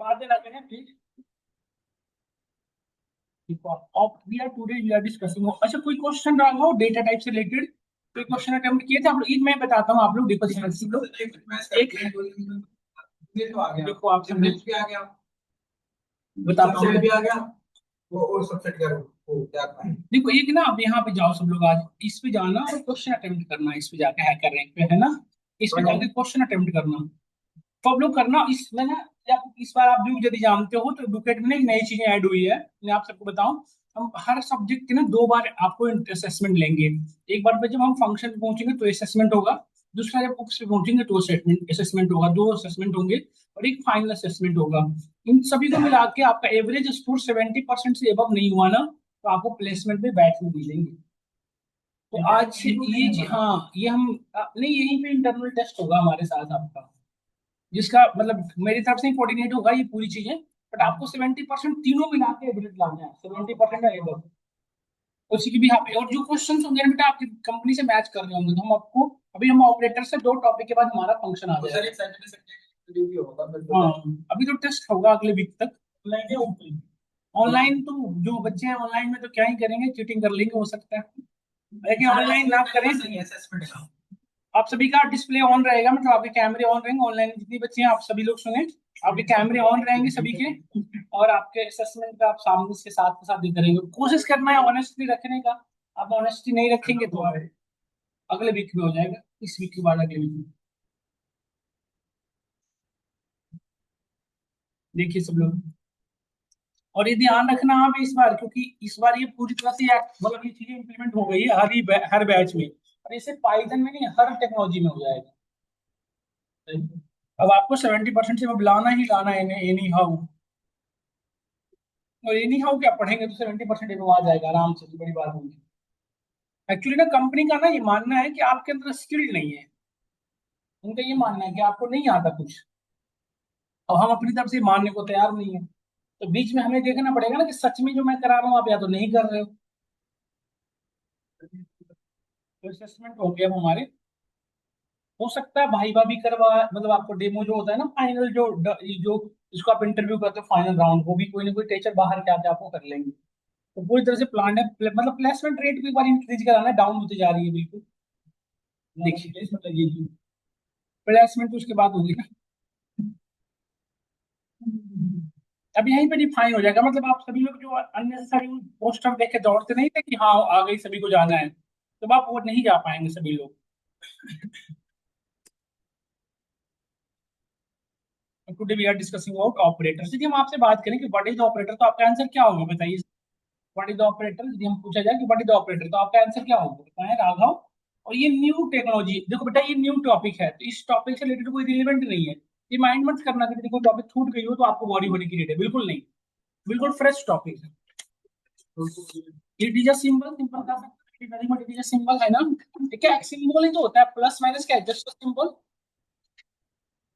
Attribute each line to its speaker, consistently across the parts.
Speaker 1: बातें ना करें please. We are today we are discussing, अच्छा कोई क्वेश्चन रहा हो डेटा टाइप से रिलेटेड, कोई क्वेश्चन अटेम्प्ट किए थे आप लोग? मैं बताता हूँ, आप लोग देखो ध्यान से लो। एक ये तो आ गया, देखो आप सब भी आ गया, बताता हूँ भी आ गया, वो सबसेट करो वो क्या है। देखो एक ना, अब यहाँ पे जाओ सब लोग, आज इस पे जाना और क्वेश्चन अटेम्प्ट करना है, इस पे जाके हैकर रैंक पे है ना, इस पे जाके क्वेश्चन अटेम्प्ट करना। तो आप लोग करना इसमें ना, इस बार आप भी यदि जानते हो तो बुकेट में ना एक नई चीजें ऐड हुई है, मैं आप सबको बताऊं। हम हर सब्जेक्ट के ना 2 बार आपको असेसमेंट लेंगे। एक बार पे जब हम फंक्शन पे पहुंचेंगे तो असेसमेंट होगा, दूसरा जब बुक्स पे पहुंचेंगे तो असेसमेंट असेसमेंट होगा, 2 असेसमेंट होंगे और एक फाइनल असेसमेंट होगा। इन सभी को मिला के आपका एवरेज स्कोर 70% से एबव नहीं हुआ ना, तो आपको प्लेसमेंट में बैठने मिलेंगे। तो आज ये हाँ ये हम नहीं, यहीं पे इंटरनल टेस्ट होगा हमारे साथ आपका, जिसका मतलब मेरी तरफ से ही कोऑर्डिनेट होगा ये पूरी चीजें। बट आपको 70% तीनों मिला के एवरेज लाना है, 70% आएगा उसी की भी यहाँ पे। और जो क्वेश्चन होंगे ना बेटा आपकी कंपनी से मैच कर रहे होंगे, तो हम आपको अभी हम ऑपरेटर से 2 टॉपिक के बाद हमारा फंक्शन आ जाएगा। हाँ, अभी तो टेस्ट होगा अगले वीक तक। ऑनलाइन तो जो बच्चे हैं ऑनलाइन में तो क्या ही करेंगे, चीटिंग कर लेंगे हो सकता है, लेकिन ऑनलाइन ना करें। आप सभी का डिस्प्ले ऑन रहेगा, मतलब आपके कैमरे ऑन रहेंगे, ऑनलाइन जितनी बच्चे हैं आप सभी लोग सुने, आपके कैमरे ऑन रहेंगे सभी के, और आपके असेसमेंट का आप सामने से साथ के साथ देते रहेंगे। कोशिश करना है ऑनेस्टली रखने का, आप ऑनेस्टी नहीं रखेंगे तो अगले वीक में हो जाएगा, इस वीक के बाद अगले वीक में। देखिए सब लोग, और ये ध्यान रखना आप इस बार, क्योंकि इस बार ये पूरी तरह से मतलब ये चीजें इंप्लीमेंट हो गई है हर बैच में, और इसे पाइथन में नहीं हर टेक्नोलॉजी में हो जाएगा। अब आपको 70% से अब लाना ही लाना है एनी हाउ, और एनी हाउ क्या पढ़ेंगे तो 70% में आ जाएगा आराम से, तो बड़ी बात होगी। एक्चुअली ना कंपनी का ना ये मानना है कि आपके अंदर स्किल्ड नहीं है, उनका ये मानना है कि आपको नहीं आता कुछ, और हम अपनी तरफ से मानने को तैयार नहीं है। तो बीच में हमें देखना पड़ेगा ना कि सच में जो मैं करा रहा हूँ आप या तो नहीं कर रहे हो। तो असेसमेंट हो गया हमारे, हो सकता है भाई भाभी करवा, मतलब आपको डेमो जो होता है ना फाइनल, जो जिसको आप इंटरव्यू करते हो फाइनल राउंड, वो भी कोई ना कोई टीचर बाहर के आके आपको कर लेंगे। तो पूरी तरह से प्लान है, मतलब प्लेसमेंट रेट भी एक बार इंक्रीज कराना है, डाउन होती जा रही है बिल्कुल। देखिए मतलब ये प्लेसमेंट तो उसके बाद होगी ना, अब यहीं पे डिफाइन हो जाएगा, मतलब आप सभी लोग जो अननेसेसरी पोस्टर देख के दौड़ते नहीं थे कि हाँ आ गई सभी को जाना है, तो आप वो नहीं जा पाएंगे सभी लोग। Today we are discussing about operators. यदि हम आपसे बात करें कि व्हाट इज ऑपरेटर, तो आपका आंसर क्या होगा बताइए। व्हाट इज ऑपरेटर, यदि हम पूछा जाए कि व्हाट इज ऑपरेटर, तो आपका आंसर क्या होगा बताएं राघव। और ये न्यू टेक्नोलॉजी, देखो बेटा ये न्यू टॉपिक है, तो इस टॉपिक से रिलेटेड कोई रिलेवेंट नहीं है। ये माइंड मत करना कि यदि कोई टॉपिक छूट गई हो तो आपको बॉडी बॉडी की नीड है, बिल्कुल नहीं, बिल्कुल फ्रेश टॉपिक है। It is a symbol, simple का इट इज अ सिंबल है ना, क्या सिंबल ही तो होता है, प्लस माइनस क्या है, just symbol.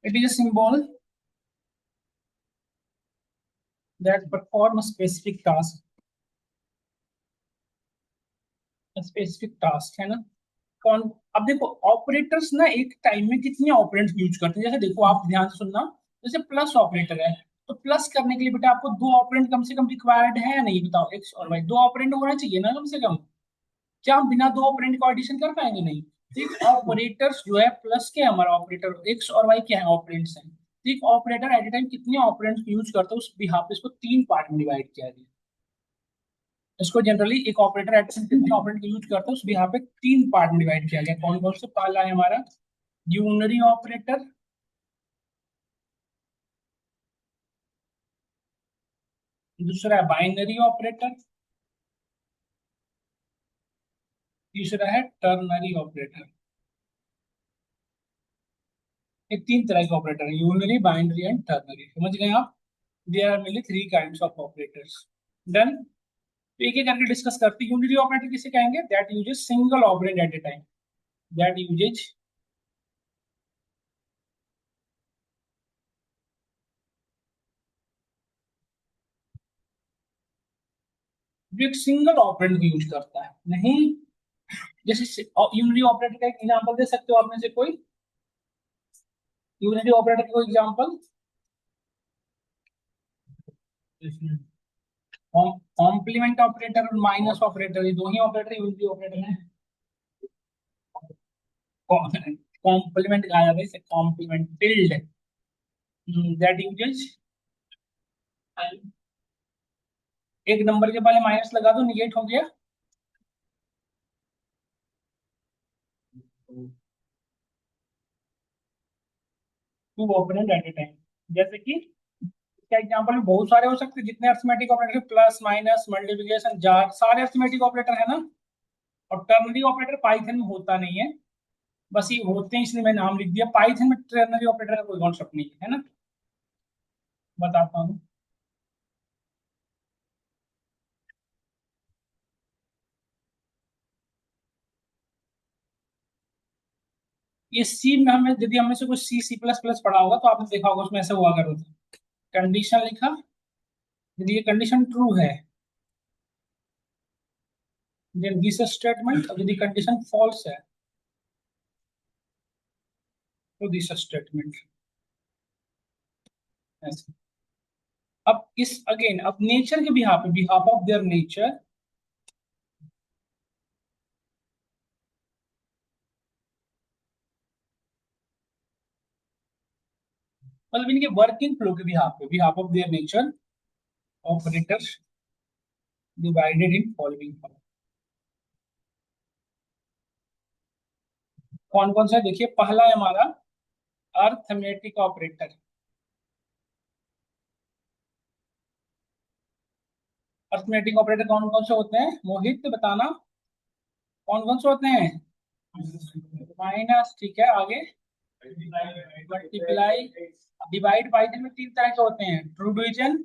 Speaker 1: It is a symbol that perform specific task, specific task है ना। कौन, अब देखो ऑपरेटर्स ना एक टाइम में कितने ऑपरेंट्स यूज करते हैं, जैसे देखो आप ध्यान से सुनना, जैसे प्लस ऑपरेटर है, तो प्लस करने के लिए बेटा आपको 2 ऑपरेंट कम से कम रिक्वायर्ड है या नहीं, बताओ एक्स और वाई 2 ऑपरेंट होना चाहिए ना कम से कम। क्या हम बिना 2 ऑपरेंट का एडिशन कर पाएंगे, नहीं। ठीक, ऑपरेटर्स जो है प्लस के, हमारा ऑपरेटर एक्स और वाई क्या है, ऑपरेंट्स हैं। ठीक, ऑपरेटर एट ए टाइम कितने ऑपरेंट्स यूज करता है उस बिहाफ पे, इसको 3 पार्ट में डिवाइड किया गया। इसको जनरली एक ऑपरेटर एट कितने ऑपरेटर यूज करता है उस भी यहाँ पे 3 पार्ट में डिवाइड किया गया। कौन कौन से, पहला है हमारा यूनरी ऑपरेटर, दूसरा है बाइनरी ऑपरेटर, तीसरा है टर्नरी ऑपरेटर। ये 3 तरह के ऑपरेटर है, यूनरी बाइनरी एंड टर्नरी, समझ गए आप। There are mainly 3 kinds of operators. Done. तो एक एक करके डिस्कस करते हैं। यूनरी ऑपरेटर किसे कहेंगे, that uses single operand at a time, that uses जो एक सिंगल ऑपरेंड यूज करता है, नहीं। जैसे यूनरी ऑपरेटर का एक एग्जांपल दे सकते हो आप में से कोई, यूनिटी ऑपरेटर का कोई एग्जांपल। कॉम्प्लीमेंट ऑपरेटर और माइनस ऑपरेटर, ये दो ही ऑपरेटर यूनिटरी ऑपरेटर हैं। कॉम्प्लीमेंट कहा जाता है इसे, कॉम्प्लीमेंट टिल्ड दैट यूजेस, एक नंबर के पहले माइनस लगा दो, निगेट हो गया। Two opponent at a time, जैसे कि इसका एग्जांपल में बहुत सारे हो सकते हैं, जितने arithmetic operator plus minus multiplication jar सारे अरिथमेटिक ऑपरेटर है ना। और टर्नरी ऑपरेटर पाइथन में होता नहीं है, बस ये होते हैं इसलिए मैं नाम लिख दिया। पाइथन में टर्नरी ऑपरेटर का कोई कॉन्सेप्ट नहीं है ना, बताता हूँ। ये सी में हमें, यदि हमें से कुछ सी सी प्लस प्लस पढ़ा होगा तो आपने देखा होगा उसमें ऐसा हुआ करो था। कंडीशन लिखा, यदि ये कंडीशन ट्रू है देन दिस स्टेटमेंट, और यदि कंडीशन फॉल्स है तो दिस स्टेटमेंट। ऐसे अब इस अगेन, अब नेचर के बिहाफ पे, बिहाफ ऑफ देयर नेचर, मतलब इनके वर्किंग फ्लो के बिहाफ पे, behalf of their nature operators divided in following form. कौन कौन सा है देखिए, पहला है हमारा अर्थमेटिक ऑपरेटर। अर्थमेटिक ऑपरेटर कौन कौन से होते हैं मोहित बताना, कौन कौन से होते हैं? माइनस, ठीक है, आगे मल्टीप्लाई, डिवाइड पाइथन में तीन तरह के होते हैं, ट्रू डिवीजन,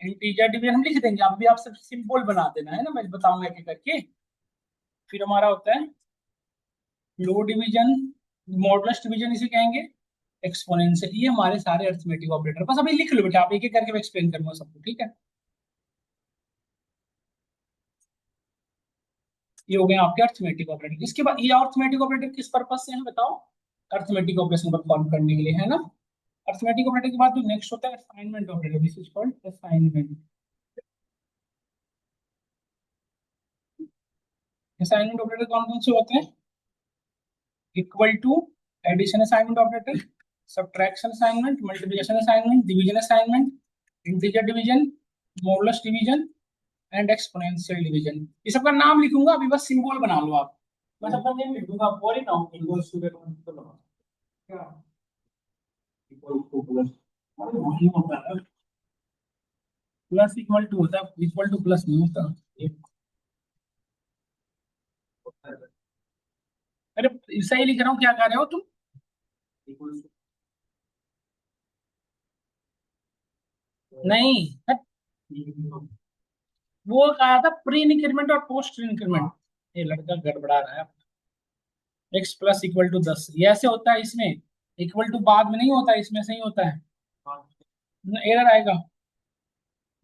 Speaker 1: इंटीजर डिवीजन, हम लिख देंगे, आप भी आप सब सिंपल बना देना है ना, मैं बताऊंगा एक एक करके। फिर हमारा होता है लो डिवीजन, मॉडुलस डिवीजन इसे कहेंगे, एक्सपोनेंशियल, ये हमारे सारे अरिथमेटिक ऑपरेटर, बस अभी लिख लो बेटा, आप एक एक करके मैं एक्सप्लेन करूंगा सबको, ठीक है। ये हो गए आपके अरिथमेटिक ऑपरेटर। इसके बाद ये अरिथमेटिक ऑपरेटर किस पर्पज से है बताओ? अरिथमेटिक ऑपरेशन परफॉर्म करने के लिए है ना। अरिथमेटिक ऑपरेटर के बाद जो नेक्स्ट होता है assignment operator, this is called assignment. Assignment operator कौन कौन से होते हैं? Equal to, addition assignment operator, subtraction assignment, multiplication assignment, division assignment, integer division, modulus division and exponential division. ये सबका नाम लिखूंगा, अभी बस सिंबल बना लो आप। मैं सबका नेम लिख दूंगा, बोले ना इक्वल्स टू क्या, इक्वल टू प्लस, नहीं होता है, प्लस इक्वल टू होता है, इक्वल टू प्लस नहीं होता। ये होता है। अरे सही लिख रहा हूँ, क्या कर रहे हो तुम? Equals to- नहीं हट, वो कहा था प्री इंक्रीमेंट और पोस्ट इंक्रीमेंट, ये लड़का गड़बड़ा रहा है। एक्स प्लस इक्वल टू 10, ये ऐसे होता है इसमें, इक्वल टू बाद में नहीं होता, इसमें सही होता है, एरर आएगा।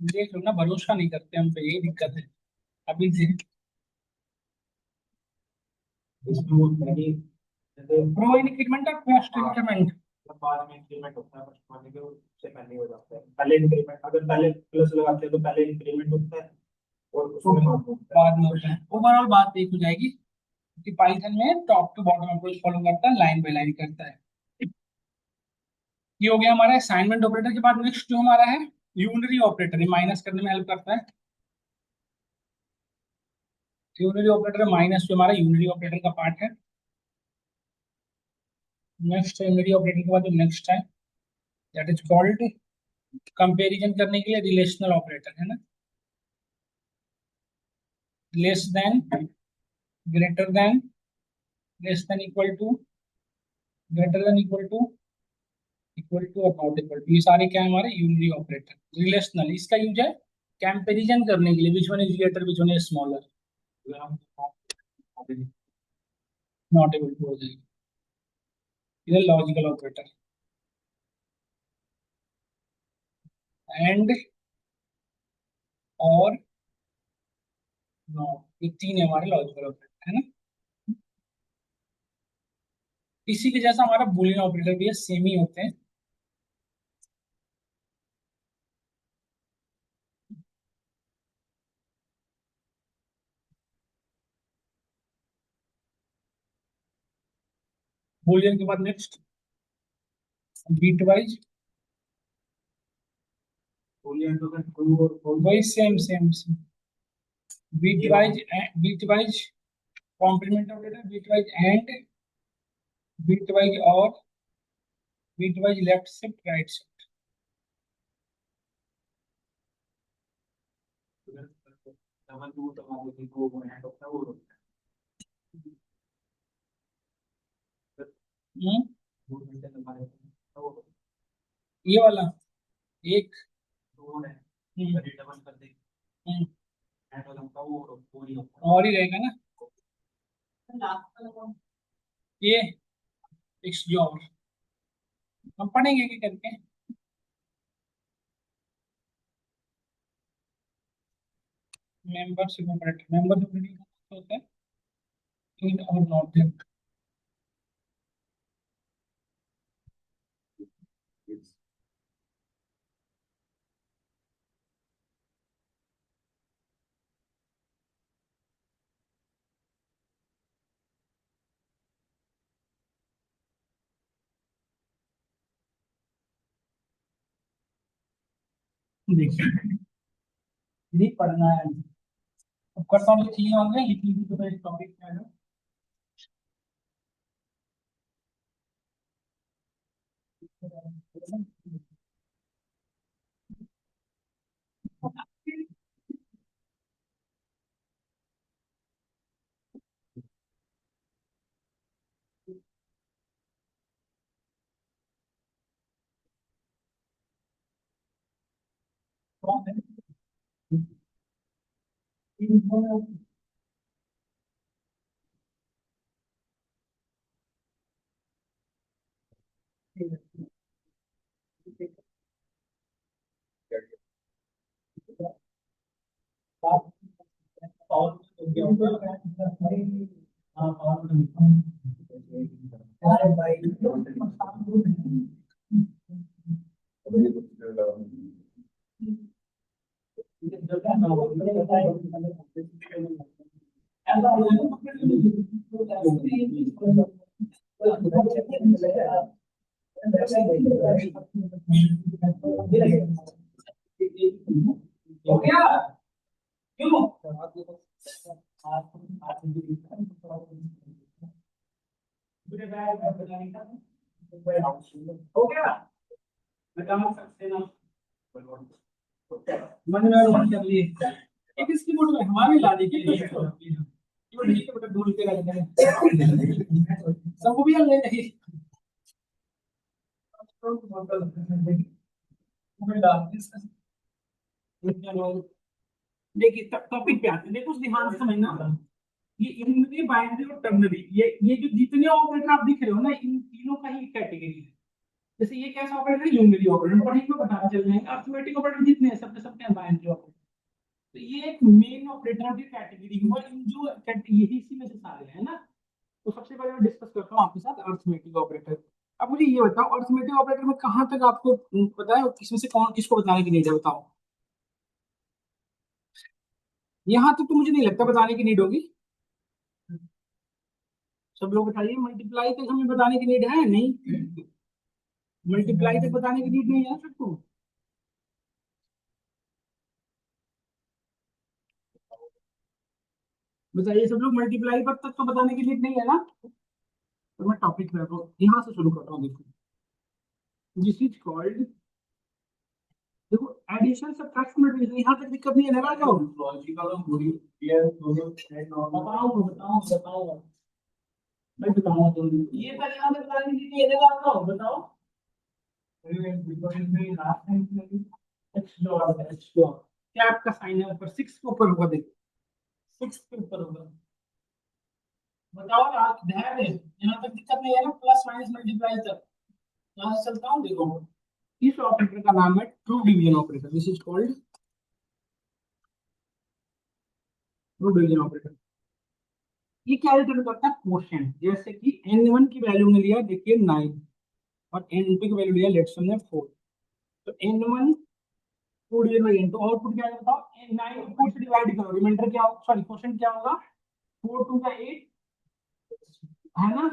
Speaker 1: देख लो ना, भरोसा नहीं करते हम पे, यही दिक्कत है अभी से। इसमें वो पहले प्रो इंक्रीमेंट और पोस्ट इंक्रीमेंट, बाद में इंक्रीमेंट होता है, फर्स्ट वाले के उससे पहले हो जाता है, पहले इंक्रीमेंट, अगर पहले प्लस लगाते हैं तो पहले इंक्रीमेंट होता है और उसमें बाद में होता है। ओवरऑल बात एक हो जाएगी कि पाइथन में top to bottom approach follow करता है, लाइन बाय लाइन करता है। ये हो गया हमारा असाइनमेंट ऑपरेटर के बाद नेक्स्ट जो हमारा है यूनरी ऑपरेटर, ये माइनस करने में हेल्प करता है। यूनरी ऑपरेटर माइनस जो हमारा यूनरी ऑपरेटर का पार्ट है। नेक्स्ट यूनरी ऑपरेटर के बाद जो नेक्स्ट है दैट इज कॉल्ड, कंपैरिजन करने के लिए रिलेशनल ऑपरेटर है ना, less than, greater than, less than equal to, greater than equal to और नॉट इक्वल टू, ये सारे क्या है हमारे यूनरी ऑपरेटर। रिलेशनल, इसका यूज है कंपैरिजन करने के लिए, which one is greater which one is smaller, not equal to हो जाएगी। ये लॉजिकल ऑपरेटर, एंड, और, नॉट, ये तीन है हमारे लॉजिकल ऑपरेटर है ना। इसी के जैसा हमारा बूलियन ऑपरेटर भी है, सेम ही होते हैं। बूलियन के बाद नेक्स्ट बीट वाइज, वही same same same, bitwise complement operator, bitwise and, bitwise or, bitwise left shift right shift. ये वाला एक, हम्म, हम्म, और ही रहेगा ना ये एक जॉब, हम पढ़ेंगे क्या करके। मेंबरशिप ऑपरेटर, मेंबरशिप होता है इन और नॉट इन। देखिए नहीं पढ़ना है, अब करता हूँ, चीजें होंगे लिखी हुई तो इस टॉपिक पे है। हो गया क्यों? हो गया बता सकते ना, मन में मन कर लिए एक इसकी फोटो में हमारे लाने के लिए ये ठीक है बेटा, ढूंढ के रख देंगे सबको भी ले नहीं। देखिए टॉपिक पे आते हैं, देखो ध्यान से समझना, ये यूनिटरी बाइनरी और टर्नरी, ये जो जितने ऑपरेटर आप दिख रहे हो ना, इन तीनों का ही कैटेगरी है। जैसे ये कैसा ऑपरेटर है, यूनिटरी ऑपरेटर, पढ़ेंगे तो पता चल जाएगा। अर्थमेटिक ऑपरेटर जितने हैं सबके सबके बाइनरी ऑपरेटर, तो ये एक मेन ऑपरेटर की कैटेगरी हुआ, इन जो यही इसी में से सारे हैं ना। तो सबसे पहले मैं डिस्कस करता हूँ आपके साथ अर्थमेटिक ऑपरेटर। अब मुझे ये बताओ, अर्थमेटिक ऑपरेटर में कहाँ तक आपको पता है, किसमें से कौन किसको बताने की नीड है, बताओ। यहाँ तक तो मुझे नहीं लगता बताने की नीड होगी, सब लोग बताइए। मल्टीप्लाई तक हमें बताने की नीड है नहीं, मल्टीप्लाई तक बताने की नीड नहीं है सबको। बताइए सब लोग, मल्टीप्लाई पर तक तो बताने की नीड नहीं है ना। तो मैं टॉपिक में यहाँ से शुरू करता हूँ, देखो दिस इज कॉल्ड, देखो एडिशन सब्ट्रैक्शन मल्टीप्लिकेशन, यहाँ तक दिक्कत नहीं है ना जाओ। बताओ बताओ बताओ, मैं बताऊंगा तुम ये तक यहाँ तक बताने की नीड है ना, बताओ। क्या आपका साइन है ऊपर, सिक्स के ऊपर होगा, देखो सिक्स के ऊपर होगा। बताओ ना, ध्यान है यहाँ तक दिक्कत नहीं है ना, प्लस माइनस मल्टीप्लाई तक। यहाँ से चलता हूँ, देखो इस ऑपरेटर का नाम है true division operator, this is called true division operator. ये क्या रिटर्न करता है, क्वोशिएंट। जैसे कि n1 की वैल्यू में लिया देखिए 9 और n2 की वैल्यू लिया लेट्स हमने 4, तो n1 4 divide by n2, output क्या है बताओ, 9 को 4 से डिवाइड करो, रिमाइंडर क्या होगा, सॉरी क्वोशिएंट क्या होगा, 4 2 का 8 है ना,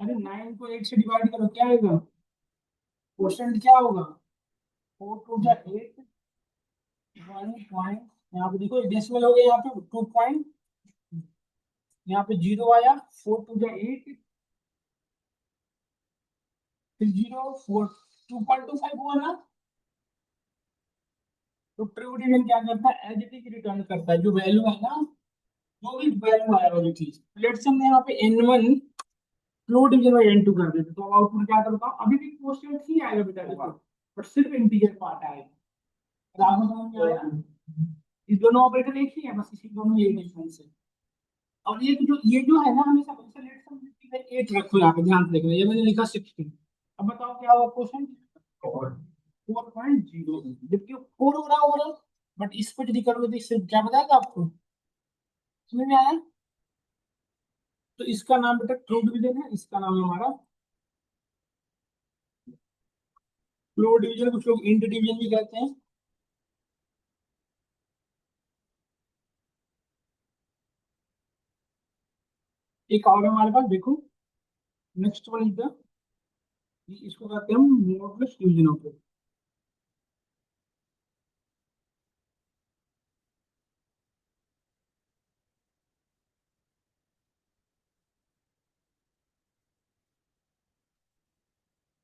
Speaker 1: अरे 9 को 8 से डिवाइड करो, क्या आएगा? क्वेश्चन क्या होगा? 4 2 8, 1 पॉइंट, यहाँ पे देखो डेसिमल हो गया, यहाँ पे 2 पॉइंट, यहाँ पे 0 आया, 4 2 8, फिर 0 4, 2.25 हुआ ना। तो ट्रू डिवीजन क्या करता है? एज इट इज रिटर्न करता है, जो वैल्यू है ना, जो भी वैल्यू आया वाली चीज। लेट्स से हमने यहाँ पे n1 flow division by n2 कर देते, तो आउटपुट क्या करता हूँ? अभी भी क्वेश्चन ही आएगा बेटा देखो, बट सिर्फ इंटीजर पार्ट आएगा। राघव समझ में आया? ये दोनों ऑपरेटर एक ही है, बस इसी दोनों में एक डिफरेंस है। और ये जो है ना, हमेशा हमेशा लेट सम 8 रखो, यहाँ पे ध्यान से देखना, ये मैंने लिखा 16। अब बताओ क्या होगा क्वेश्चन? 4.0, जबकि 4 हो रहा होगा, बट इस पर यदि करोगे तो इससे क्या बताएगा आपको? समझ में आया? तो इसका नाम बेटा ट्रू डिवीजन है, इसका नाम है हमारा फ्लो डिवीजन, कुछ लोग इंट डिवीजन भी कहते हैं। एक और हमारे पास देखो, नेक्स्ट वन इज द, इसको कहते हैं मॉडुलस डिवीजन ऑपरेटर।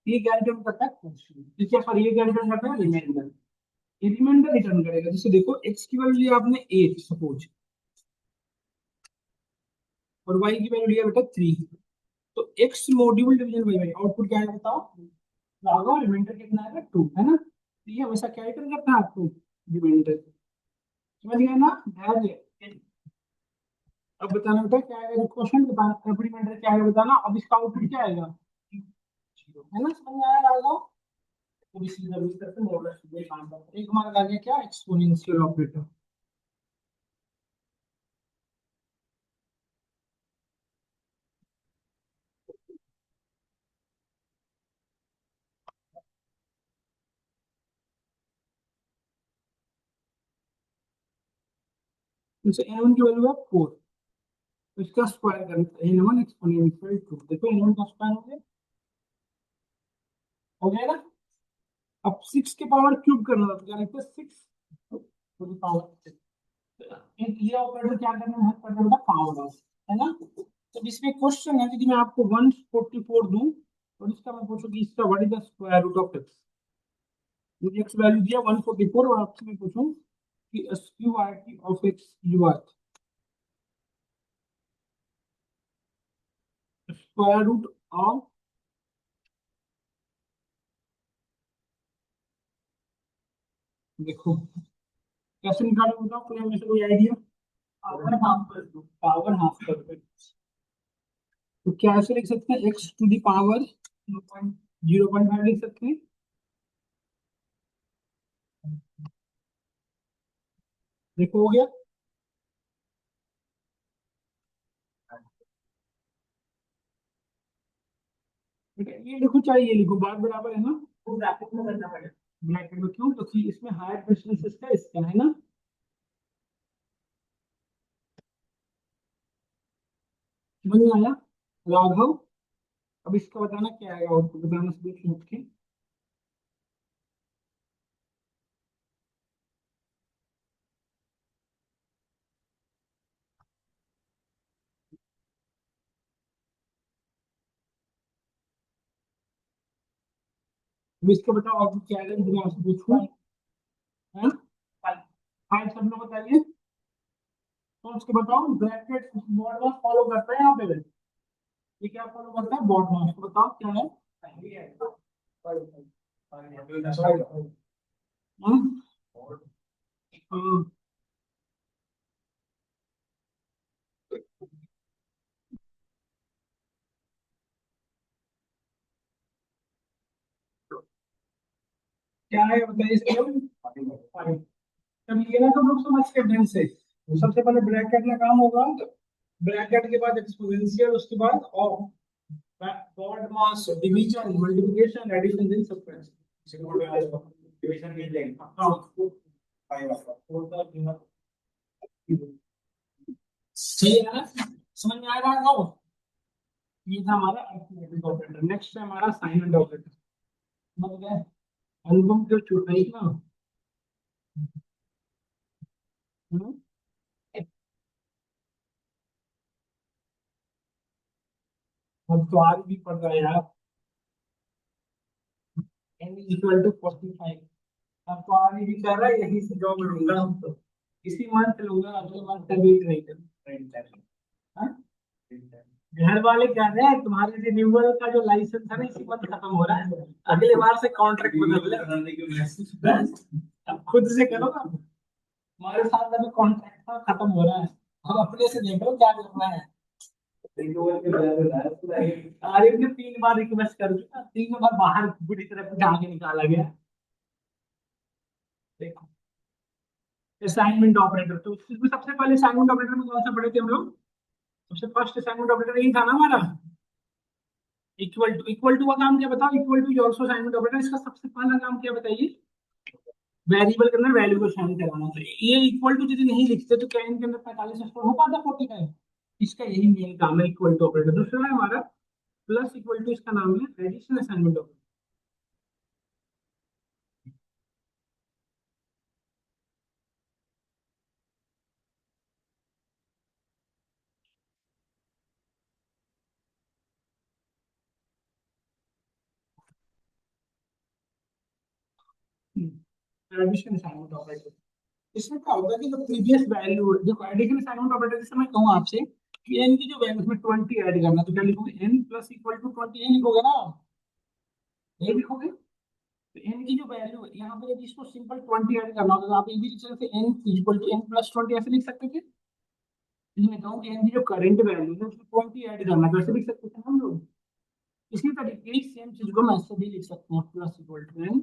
Speaker 1: ये क्या रिटर्न करता है? क्वेश्चन। ठीक है सर, ये क्या रिटर्न करता है? रिमाइंडर। ये रिमाइंडर रिटर्न करेगा। जैसे देखो, एक्स की वैल्यू लिया आपने 8 सपोज, और वाई की वैल्यू लिया बेटा 3, तो X module division Y, output क्या है बताओ? राघव रिमाइंडर कितना आएगा? 2, है ना? तो ये हमेशा क्या रिटर्न करता है आपको? रिमाइंडर। समझ गए ना? ध्यान दे। अब बताना बेटा क्या आएगा, क्वेश्चन बताना, रिमाइंडर क्या आएगा बताना। अब इसका आउटपुट क्या आएगा? 0, है ना? समझ में आया राघव? तो इसी जरूरी करके मॉडल ये काम करता है। एक हमारा आ गया क्या? Exponential operator. जैसे n1 की वैल्यू है 4, तो इसका स्क्वायर करें, n1 एक्सपोनेंशियल 2। देखो n1 का स्क्वायर हो गया ना? अब 6 के पावर क्यूब करना था, तो क्या लिखते हैं? 6 टू द पावर 6। ये ऑपरेटर क्या करने में हेल्प करता है? पावर हाउस, है ना? तो इसमें क्वेश्चन है, यदि मैं आपको 144 दूं, और इसका मैं पूछूं कि इसका what is the square root of X. मुझे एक्स वैल्यू दिया 144, और आपसे मैं पूछूं कि square of X you are square root of, देखो कैसे निकालो बताओ, कोई हमें से कोई आइडिया? पावर हाफ कर दो, पावर हाफ कर दो। तो क्या ऐसे लिख सकते हैं? एक्स टू दी पावर 0.5 लिख सकते हैं। देखो हो गया बेटा, ये लिखो चाहे ये लिखो, बात बराबर है ना? वो ब्रैकेट में करना पड़ेगा। ब्रैकेट में क्यों? तो कि इसमें हायर प्रेसिडेंस इसका इसका है ना? समझ में आया राघव? अब इसका बताना क्या आएगा, आपको बताना सब लिख के। अब इसका बताओ आपको क्या आएगा, जो मैं आपसे पूछूं, है? फाइव सब लोग बताइए। तो उसके बताओ, ब्रैकेट बॉड मास फॉलो करता है यहाँ पे? ये क्या फॉलो करता है? बॉड मास। तो बताओ क्या है? हाँ? हाँ, क्या है बताइए इसके लोग। जब ये ना, तो लोग समझ के ढंग से, तो सबसे पहले ब्रैकेट में काम होगा, ब्रैकेट के बाद एक्सपोनेंशियल, उसके बाद और BODMAS division multiplication addition, then subtraction. Division भी लेंगे हाँ। सही है ना? समझ में आ रहा है? ये था हमारा अरिथमेटिक ऑपरेटर। नेक्स्ट है हमारा असाइनमेंट ऑपरेटर। समझ गए? अनुपम जो छूट रही ना। हम्म? अब तो आज भी पढ़ रहा है यार। n equal to 45। अब तो आज भी कर रहा है, यही से जॉब लूंगा हम तो। इसी मंथ लूंगा, अगले मंथ का वेट नहीं कर। हाँ? घर वाले कह रहे हैं तुम्हारे रिन्यूअल का जो लाइसेंस है ना इसी मंथ खत्म हो रहा है, अगले बार से कॉन्ट्रैक्ट बदल ले। अब खुद से करो ना। हमारे साथ अभी कॉन्ट्रैक्ट था, खत्म हो रहा है। अब अपने से देख लो क्या करना है। अरे ने 3 बार रिक्वेस्ट कर चुका, 3 बार बाहर बुरी तरह से आगे निकाला गया। देखो, असाइनमेंट ऑपरेटर तो इसमें सबसे पहले असाइनमेंट ऑपरेटर में कौन सा पढ़े थे हम लोग? सबसे फर्स्ट असाइनमेंट ऑपरेटर यही था ना हमारा, इक्वल टू। इक्वल टू का काम क्या बताओ? Equal to also assignment operator, इसका सबसे पहला काम क्या बताइए? वेरिएबल के अंदर वैल्यू को साइन कराना। तो ये इक्वल टू यदि नहीं लिखते तो क्या इनके अंदर 45 स्कोर हो पाता 45? इसका यही मेन काम है इक्वल टू ऑपरेटर। दूसरा है हमारा प्लस इक्वल टू, इसका नाम है addition assignment operator. Addition assignment operator, इसमें क्या होगा कि जो प्रीवियस वैल्यू, देखो एडिशन असाइनमेंट ऑपरेटर जैसे मैं कहूँ आपसे कि एन की जो वैल्यू में 20 ऐड करना, तो क्या लिखोगे? एन प्लस इक्वल टू 20 ये लिखोगे ना? ये लिखोगे। तो एन की जो वैल्यू है यहाँ पे, यदि इसको सिंपल 20 ऐड करना होता तो आप ये भी लिख सकते थे, N equal to N plus 20 ऐसे लिख सकते थे। इसमें कहूँ कि एन की जो करंट वैल्यू है उसको 20 ऐड करना, तो ऐसे लिख सकते थे हम लोग। इसी तरीके की सेम चीज को मैं ऐसे भी लिख सकते हैं, plus equal to N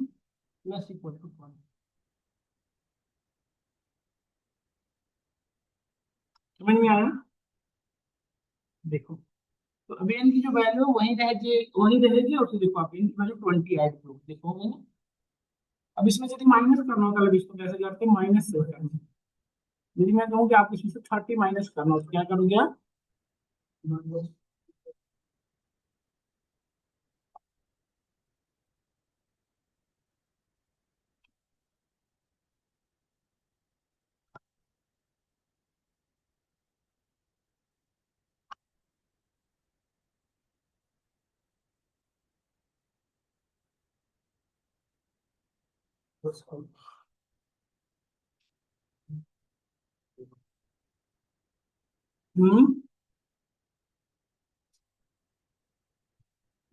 Speaker 1: plus equal to 20। समझ में आया? देखो, तो अभी इनकी जो वैल्यू है वही रहेगी और फिर देखो आप इनकी वैल्यू 20 ऐड करो, देखोगे ना? अब इसमें यदि माइनस करना होता है, इसको कैसे करते हैं? माइनस से करते हैं। यदि मैं कहूँ कि आपको इसमें से 30 माइनस करना हो तो क्या करोगे आप? हम्म,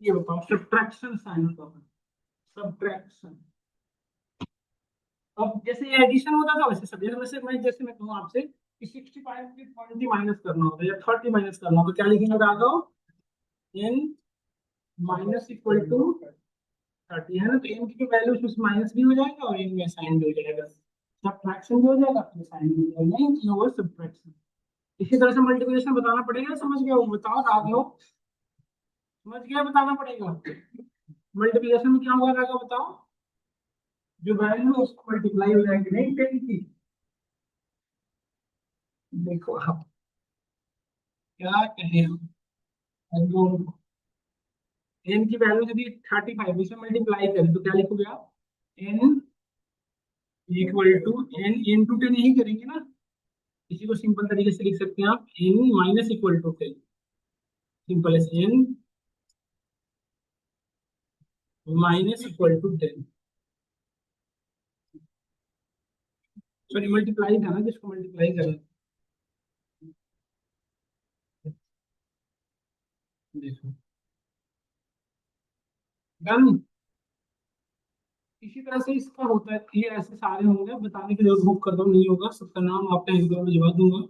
Speaker 1: ये बताओ सब्ट्रैक्शन साइन का। सब्ट्रैक्शन, अब जैसे ये एडिशन होता था वैसे सब, जैसे मैं कहूँ आपसे कि 65 की 20 माइनस करना होता है या 30 माइनस करना होता, तो क्या लिखेंगे बता दो? एन माइनस इक्वल टू 30 है ना, तो एन की वैल्यू उसमें माइनस भी हो जाएगा और एन में साइन भी हो जाएगा। सब्ट्रैक्शन भी हो जाएगा, फिर साइन भी हो जाएगा, नहीं किया हुआ सब्ट्रैक्शन। इसी तरह से मल्टीप्लिकेशन बताना पड़ेगा, समझ गया? वो बताओ आगे हो, समझ गया? बताना पड़ेगा मल्टीप्लिकेशन में क्या होगा, आगे बताओ। जो वैल्यू है उसको मल्टीप्लाई हो जाएगी, नहीं 10 की। देखो आप क्या कहें हम, एन की वैल्यू यदि 35 इसमें मल्टीप्लाई करें तो क्या लिखोगे आप? N equal to N into 10 यही करेंगे ना? इसी को सिंपल तरीके से लिख सकते हैं आप, N minus equal to 10। Simple as N minus equal to 10। Sorry multiply था ना, जिसको मल्टीप्लाई करें। देखो, डन। इसी तरह से इसका होता है, ये ऐसे सारे होंगे, बताने के लिए बुक कर दो, नहीं होगा सबका नाम आपका एग्जाम में जवाब दूंगा।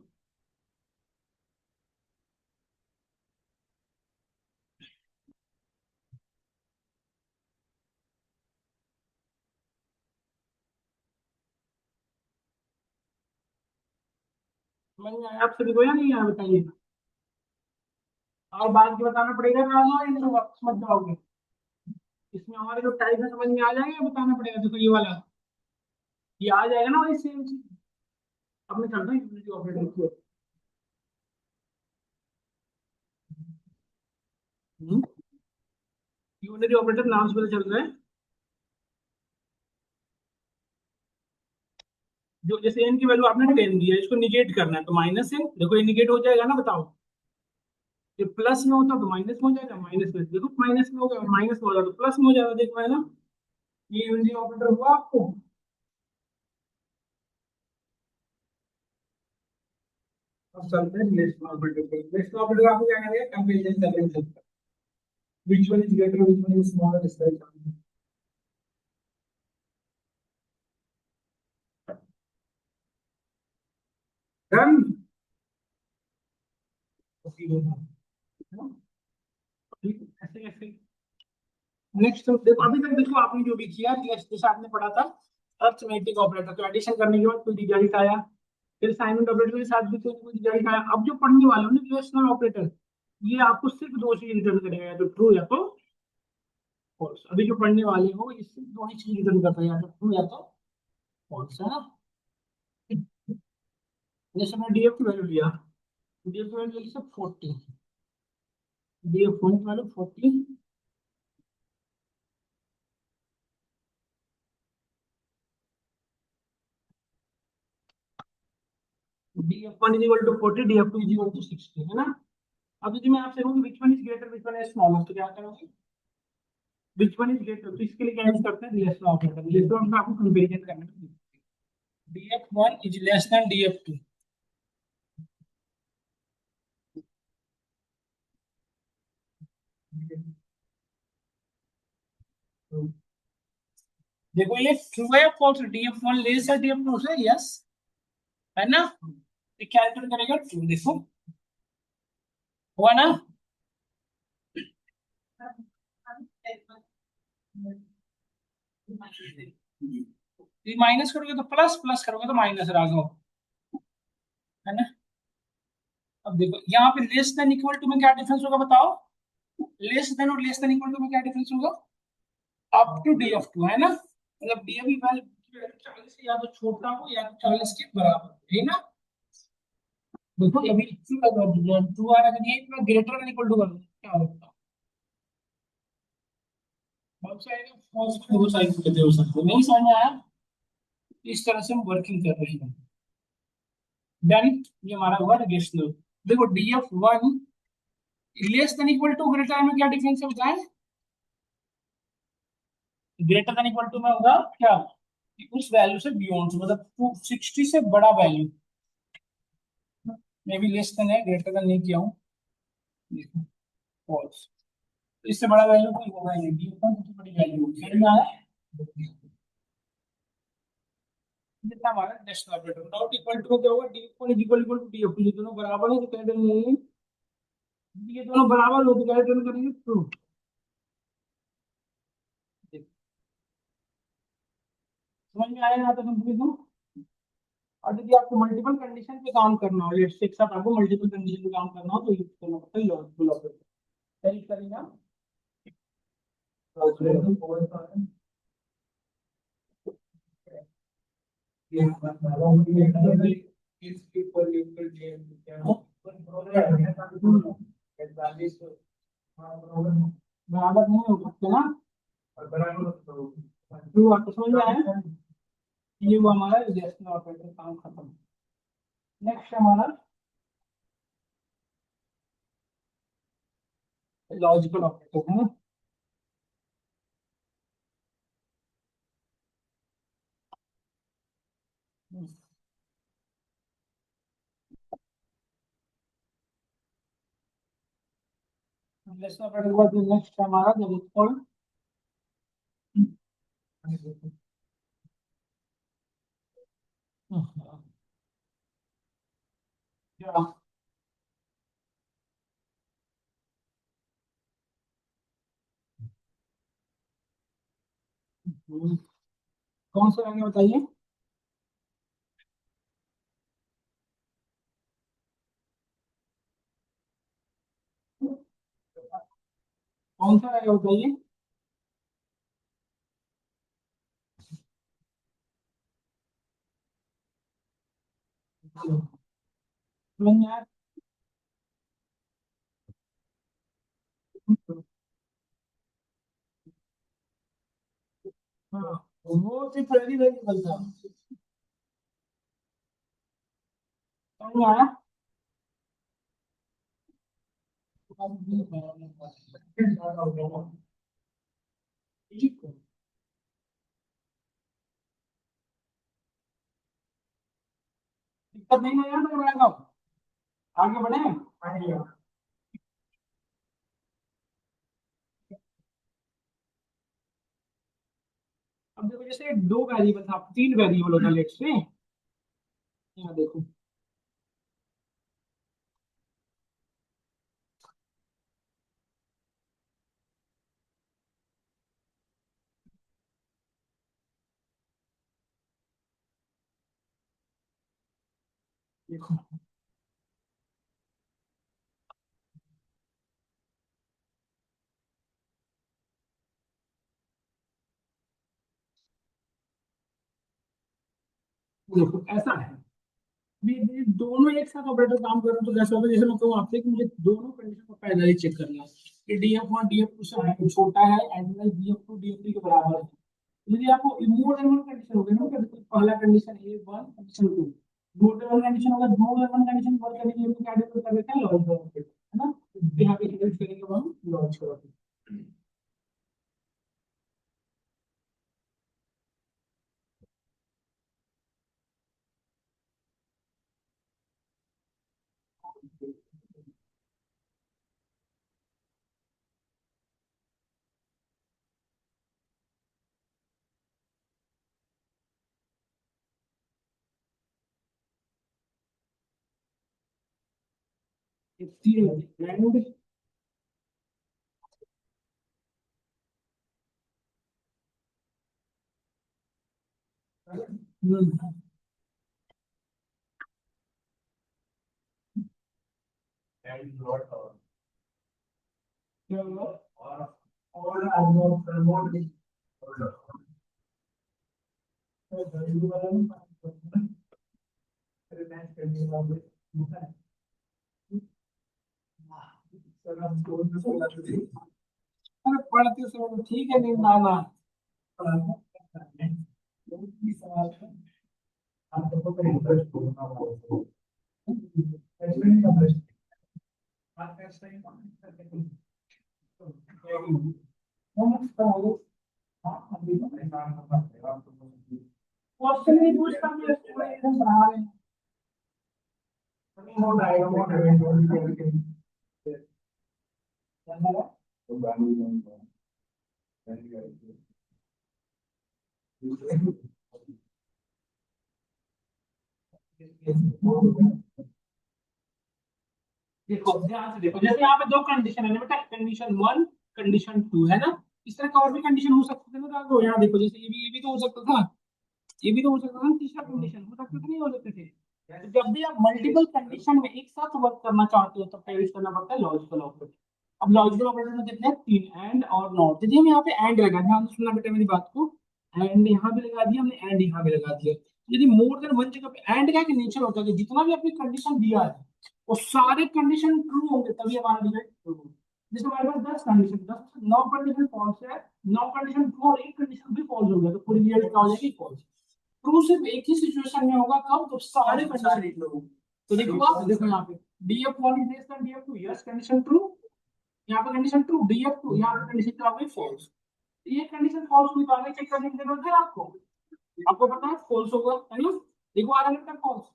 Speaker 1: समझ में आया आप सभी को या नहीं आया बताइए? और बात की बताना पड़ेगा ना, इन लोग आप समझ जाओगे। इसमें हमारे जो टाइप है समझ में आ जाएगा या बताना पड़ेगा? देखो ये वाला, ये आ जाएगा ना वही सेम चीज। अब मैं चलता हूँ ऑपरेटर। यूनरी ऑपरेटर नाम से पता चल रहा है। जो जैसे एन की वैल्यू आपने 10 दिया, इसको निगेट करना है तो माइनस है, देखो ये निगेट हो जाएगा ना, बताओ। ये प्लस में होता तो माइनस में हो जाएगा, माइनस में देखो माइनस में हो गया, माइनस में हो जाएगा तो प्लस में हो जाएगा, देखो है ना। ये यूनिटी ऑपरेटर हुआ आपको। अब चलते हैं रिलेशनल ऑपरेटर पे। रिलेशनल ऑपरेटर आपको क्या करेगा, कंपैरिजन करेंगे, which one is greater, which one is smaller, इस तरह का। डन। ठीक है, ऐसे ऐसे। नेक्स्ट देखो, अभी तक देखो आपने जो भी किया, जैसे आपने पढ़ा था अर्थमेटिक ऑपरेटर, तो एडिशन करने के बाद कोई रिजल्ट आया, फिर असाइनमेंट ऑपरेटर के साथ भी कोई रिजल्ट आया। अब जो पढ़ने वाले हो ना रिलेशनल ऑपरेटर, ये आपको सिर्फ दो चीज रिटर्न करेगा, या तो ट्रू या तो फॉल्स। अभी जो पढ़ने वाले हो ये सिर्फ दो ही चीज रिटर्न करता है, या तो ट्रू या तो फॉल्स, है ना। जैसे मैंने डीएफ की वैल्यू लिया, डीएफ की वैल्यू लिखी सब 40, डीएफ वन की value 40, DF one is equal to 40, DF two is equal to 60, है ना। अब यदि मैं आपसे कहूँ which one is greater, which one is smaller, तो क्या करोगे, विच वन इज ग्रेटर, तो इसके लिए क्या यूज करते हैं, रिलेशनल ऑपरेटर। रिलेशनल ऑपरेटर आपको कंपैरिजन करने में, DF one is less than DF two. देखो ये ट्रू है फॉल्स, डीएफ वन लेस है डीएफ टू से, यस, है ना। ये क्या रिटर्न करेगा, ट्रू, देखो हुआ ना। माइनस करोगे तो प्लस, प्लस करोगे तो माइनस, राघव, है ना। अब देखो यहाँ पे लेस देन इक्वल टू में क्या डिफरेंस होगा, बताओ। लेस देन और लेस देन इक्वल टू में क्या डिफरेंस होगा, up to D of two, है ना। मतलब डी की वैल्यू 40 से या तो छोटा हो या तो 40 के बराबर हो, है ना। देखो अभी टू आ रहा है, ये इतना ग्रेटर देन इक्वल टू कर दो, क्या होगा, बहुत सारे फॉल्स में दो साइड होते हो सकते, नहीं समझ में आया। इस तरह से हम वर्किंग कर रहे हैं। डन, ये हमारा हुआ रिलेशनल। देखो D F one less than equal to greater में क्या डिफरेंस है बताएं, ग्रेटर देन इक्वल टू में होगा क्या, कि उस वैल्यू से बियॉन्ड, मतलब 260 से बड़ा value. May be less than है, ग्रेटर देन नहीं किया हूँ, फॉल्स। तो इससे बड़ा वैल्यू कोई होगा ही नहीं, डी एफ वन सबसे बड़ी वैल्यू होगी, समझ में आया। जितना हमारा national operator not equal to क्या होगा, D F one is equal to D F two, ये दोनों बराबर है तो कह देंगे, ये दोनों बराबर हो तो क्या रिटर्न करेंगे, ट्रू। समझ में आया यहाँ तक कंक्लूजन। और यदि आपको मल्टीपल कंडीशन पे काम करना हो, लेट्स से एक साथ आपको मल्टीपल कंडीशन पे काम करना हो, तो यूज करना पड़ता है लॉजिकल ऑपरेटर। सही करेंगे आप। बराबर नहीं हो सकते ना, ट्रू। आपको समझ में आया, ये वो हमारा रिलेशनल ऑपरेटर काम खत्म। नेक्स्ट हमारा लॉजिकल ऑपरेटर, है ना। रिलेशनल ऑपरेटर के बाद नेक्स्ट हमारा जब इक्वल, क्या, कौन सा रहेंगे बताइए, कौन सा रहेगा बताइए। समझ में आया? हाँ, वो सिर्फ वेरी वेरिएबल था। समझ में आया? ठीक है। दिक्कत नहीं है यार, तो बढ़ेगा। आगे बढ़े। बढ़ेगा। अब देखो जैसे दो वेरिएबल था, तीन वेरिएबल होता लेट्स से। यहाँ देखो, देखो देखो ऐसा है। ये दोनों एक साथ ऑपरेटर काम कर रहे हैं तो कैसा होगा, जैसे मैं कहूँ आपसे कि मुझे दोनों कंडीशन को पहले ही चेक करना है कि df1 df2 से छोटा है एंड df2 df3 के बराबर है। यदि आपको मोर देन वन कंडीशन हो गई ना, तो पहला condition A one condition two, more than one condition होगा, more than one condition work करने के लिए क्या कर देते हैं, लॉजिक, है ना? तो यहाँ पे यूज करेंगे हम लॉजिक। एंड पढ़ते समय तो ठीक है, नहीं नाना क्वेश्चन नहीं पूछता, मैं एकदम बना रहे हैं। देखो ध्यान से देखो, जैसे यहाँ पे दो कंडीशन है ना बेटा, कंडीशन वन कंडीशन टू, है ना? इस तरह का और भी कंडीशन हो सकते थे ना, तो यहाँ देखो जैसे ये भी तो हो सकता था, ये भी तो हो सकता था ना, तीसरा कंडीशन हो सकता था, नहीं हो सकते थे? तो जब भी आप मल्टीपल कंडीशन में एक साथ वर्क करना चाहते हो तब क्या यूज करना पड़ता है, लॉजिकल ऑपरेटर। अब लॉजिकल ऑपरेटर में कितने हैं? तीन, एंड और नॉट। यदि हम यहाँ पे एंड लगा, ध्यान से सुनना बेटा मेरी बात को, एंड यहाँ भी लगा दिया हमने, एंड यहाँ भी लगा दिया। यदि मोर देन वन जगह पे एंड का एक नेचर होता है कि जितना भी आपने कंडीशन दिया है वो सारे कंडीशन ट्रू होंगे तभी हमारा रिजल्ट ट्रू होगा। जैसे हमारे पास 10 कंडीशन, 9 कंडीशन फॉल्स है, 9 कंडीशन ट्रू और एक कंडीशन भी फॉल्स हो गया तो पूरी रिजल्ट क्या हो जाएगी, फॉल्स। ट्रू सिर्फ एक ही सिचुएशन में होगा, कब? तो सारे कंडीशन एक लोग। तो देखो आप देखो यहाँ पे df1 is less then df2, yes condition true. यहाँ पे कंडीशन ट्रू, df2, यहाँ पे कंडीशन क्या हो गई, फॉल्स। ये कंडीशन फॉल्स हुई तो आगे चेक करने की जरूरत है आपको, आपको पता है फॉल्स होगा, है ना? देखो आ रहा है फॉल्स।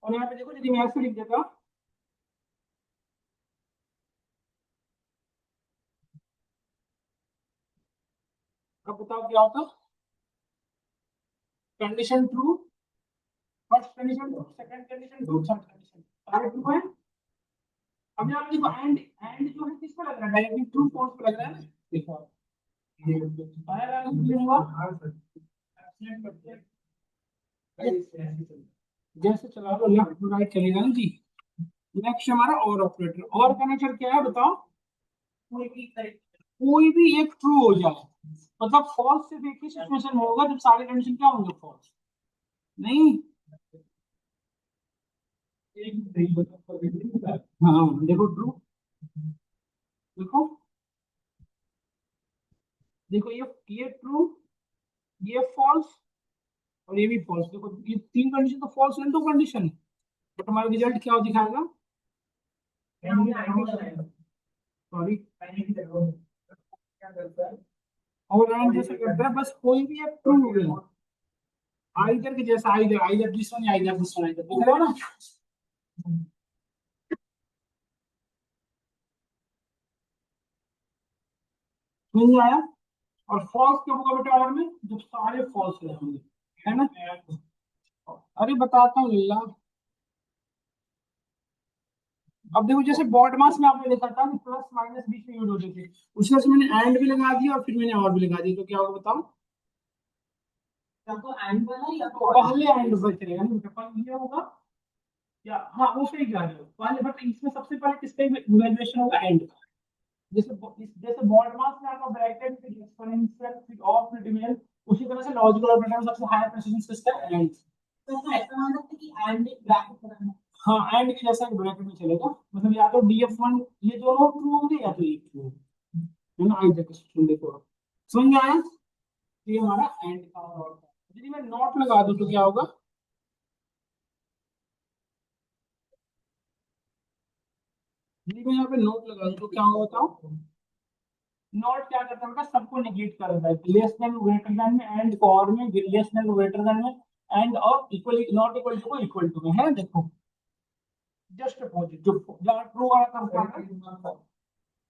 Speaker 1: और यहाँ पे देखो यदि मैं ऐसे लिख देता, अब बताओ क्या होता, condition true, first condition true, second condition true, third condition सारे ट्रू है। अब यहाँ पे देखो एंड, एंड जो है किस पे लग रहा है, डायरेक्टली ट्रू फॉल्स पे लग रहा है ना। देखो ये आया लगा क्लियर हुआ। जैसे चला लो लेफ्ट टू राइट चलेगा ना जी। नेक्स्ट हमारा और ऑपरेटर, और का नेचर क्या है बताओ, कोई भी एक ट्रू हो जाए, मतलब फॉल्स सिर्फ एक ही सिचुएशन में होगा जब सारे कंडीशन क्या होंगे, फॉल्स। नहीं, हाँ देखो ट्रू, देखो देखो ये ट्रू, ये फॉल्स और ये भी फॉल्स। देखो ये तीन कंडीशन तो फॉल्स है, दो कंडीशन, तो हमारा रिजल्ट क्या दिखाएगा? सॉरी, और एंड जैसे करता है, बस कोई भी एक ट्रू हो गया, आइदर के जैसा, either either this one, either this one, either देख रहे हो ना? नहीं आया। और फॉल्स कब होगा बेटा और में? जब सारे फॉल्स रहेंगे, है ना? अरे बताता हूँ लीला। अब देखो जैसे बॉड मास में आपने देखा था कि प्लस माइनस बीच में यूज होते थे, उसमें से मैंने एंड भी लगा दिया और फिर मैंने और भी लगा दिया, तो क्या होगा बताओ? या तो एंड वाला या तो पहले एंड बच रहेगा ना बेटा, पर ये होगा या हाँ वो सही कह रहे हो पहले, बट इसमें सबसे पहले किसका इवैल्यूएशन होगा? एंड। जैसे जैसे बॉड मास में आपका ब्रैकेट फिर एक्सपोनेंशियल फिर ऑफ फिर डिविजन, उसी तरह से लॉजिकल ऑपरेटर में सबसे हायर प्रेसिजन किसका? एंड। तो ऐसा माना था कि एंड एक ब्रैकेट बनाना। हाँ एंड के जैसा ब्रैकेट में चलेगा, मतलब या तो df1, ये दोनों ट्रू होंगे या तो ये ट्रू है ना? आई तक स्टूडेंट देखो समझ में आया? तो ये हमारा एंड का और यदि मैं नॉट लगा दूं तो क्या होगा? यदि मैं यहाँ पे नोट लगा दूं तो क्या होगा बताओ? नॉट क्या करता है बेटा? सबको नेगेट कर देता है, लेस देन ग्रेटर देन में, एंड को और में, लेस देन ग्रेटर देन में, एंड और इक्वल नॉट इक्वल टू को इक्वल टू में, है ना? देखो जस्ट अपोजिट, जो जहाँ ट्रू वाला काम करता है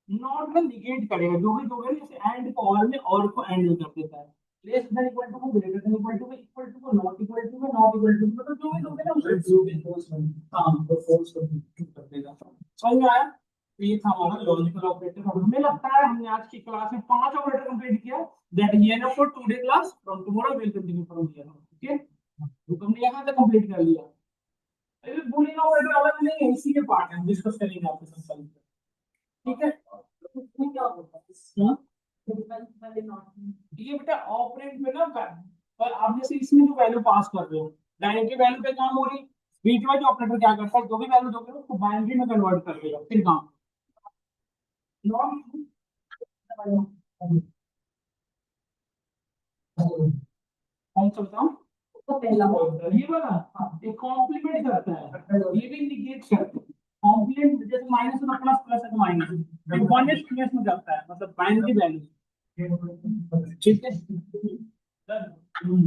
Speaker 1: नॉट में निगेट करेगा, जो भी दोगे जैसे एंड को और में, और को एंड में कर देता है, लेस देन इक्वल टू को ग्रेटर देन इक्वल टू को, इक्वल टू को नॉट इक्वल टू में, नॉट इक्वल टू मतलब जो भी दोगे ना उसे हाँ तो फॉल्स कर देगा। समझ में आया? तो ये था हमारा लॉजिकल ऑपरेटर। हमें लगता है हमने आज की क्लास में 5 ऑपरेटर कंप्लीट किया। That is enough for today class, from tomorrow we will continue from here. Okay, तो हमने यहाँ तक कंप्लीट कर लिया। अरे बुलियन ऑपरेटर अलग नहीं है, इसी के पार्ट है, डिस्कस करेंगे आपके साथ कल। ठीक है? इसमें क्या होता है? हाँ? ये बेटा ऑपरेंड में ना पर आप जैसे इसमें जो वैल्यू पास कर रहे हो, डायरेक्टली वैल्यू पे काम हो रही, बीच में जो ऑपरेटर क्या करता है, जो भी वैल्यू दोगे उसको बाइनरी में कन्वर्ट कर देगा, फिर काम। नॉट कौन सा बताऊं? तो पहला ये वाला, हाँ, ये कॉम्प्लीमेंट करता है, ये भी निगेट करता है। कॉम्प्लीमेंट जैसे माइनस में प्लस, प्लस है तो माइनस, ये माइनस प्लस में जाता है, मतलब बाइनरी वैल्यू। ठीक है? Done.